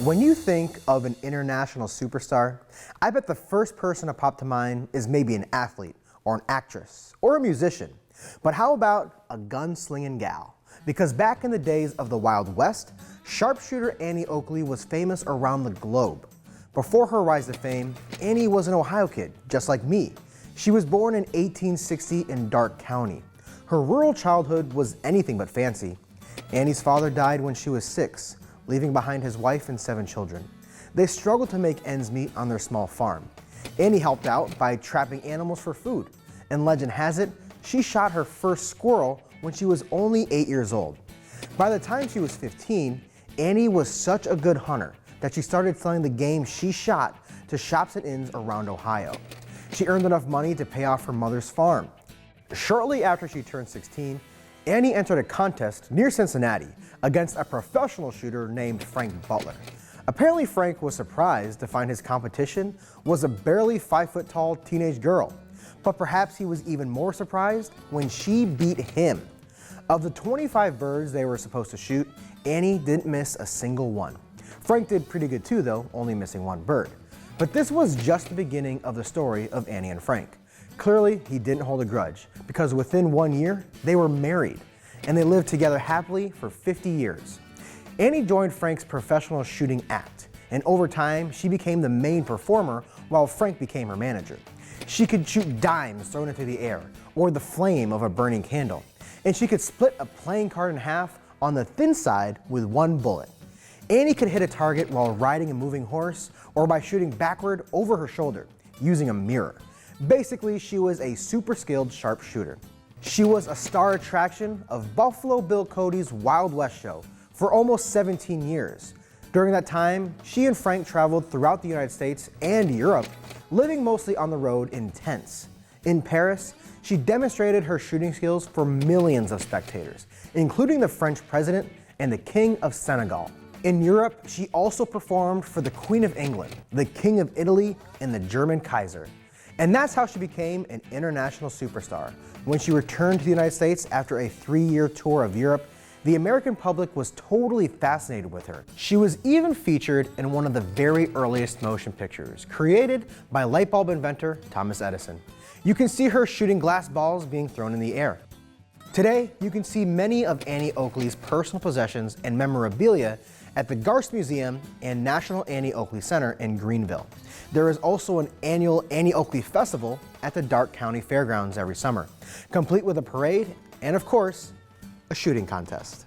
When you think of an international superstar, I bet the first person to pop to mind is maybe an athlete or an actress or a musician. But how about a gun-slinging gal? Because back in the days of the Wild West, sharpshooter Annie Oakley was famous around the globe. Before her rise to fame, Annie was an Ohio kid, just like me. She was born in 1860 in Darke County. Her rural childhood was anything but fancy. Annie's father died when she was 6, leaving behind his wife and 7 children. They struggled to make ends meet on their small farm. Annie helped out by trapping animals for food, and legend has it, she shot her first squirrel when she was only 8 years old. By the time she was 15, Annie was such a good hunter that she started selling the game she shot to shops and inns around Ohio. She earned enough money to pay off her mother's farm. Shortly after she turned 16, Annie entered a contest near Cincinnati against a professional shooter named Frank Butler. Apparently Frank was surprised to find his competition was a barely 5-foot-tall teenage girl. But perhaps he was even more surprised when she beat him. Of the 25 birds they were supposed to shoot, Annie didn't miss a single one. Frank did pretty good too though, only missing 1 bird. But this was just the beginning of the story of Annie and Frank. Clearly, he didn't hold a grudge, because within 1 year, they were married, and they lived together happily for 50 years. Annie joined Frank's professional shooting act, and over time, she became the main performer while Frank became her manager. She could shoot dimes thrown into the air, or the flame of a burning candle, and she could split a playing card in half on the thin side with 1 bullet. Annie could hit a target while riding a moving horse, or by shooting backward over her shoulder, using a mirror. Basically, she was a super skilled sharpshooter. She was a star attraction of Buffalo Bill Cody's Wild West show for almost 17 years. During that time, she and Frank traveled throughout the United States and Europe, living mostly on the road in tents. In Paris, she demonstrated her shooting skills for millions of spectators, including the French president and the King of Senegal. In Europe, she also performed for the Queen of England, the King of Italy, and the German Kaiser. And that's how she became an international superstar. When she returned to the United States after a 3-year tour of Europe, the American public was totally fascinated with her. She was even featured in one of the very earliest motion pictures, created by light bulb inventor Thomas Edison. You can see her shooting glass balls being thrown in the air. Today, you can see many of Annie Oakley's personal possessions and memorabilia at the Garst Museum and National Annie Oakley Center in Greenville. There is also an annual Annie Oakley Festival at the Darke County Fairgrounds every summer, complete with a parade and, of course, a shooting contest.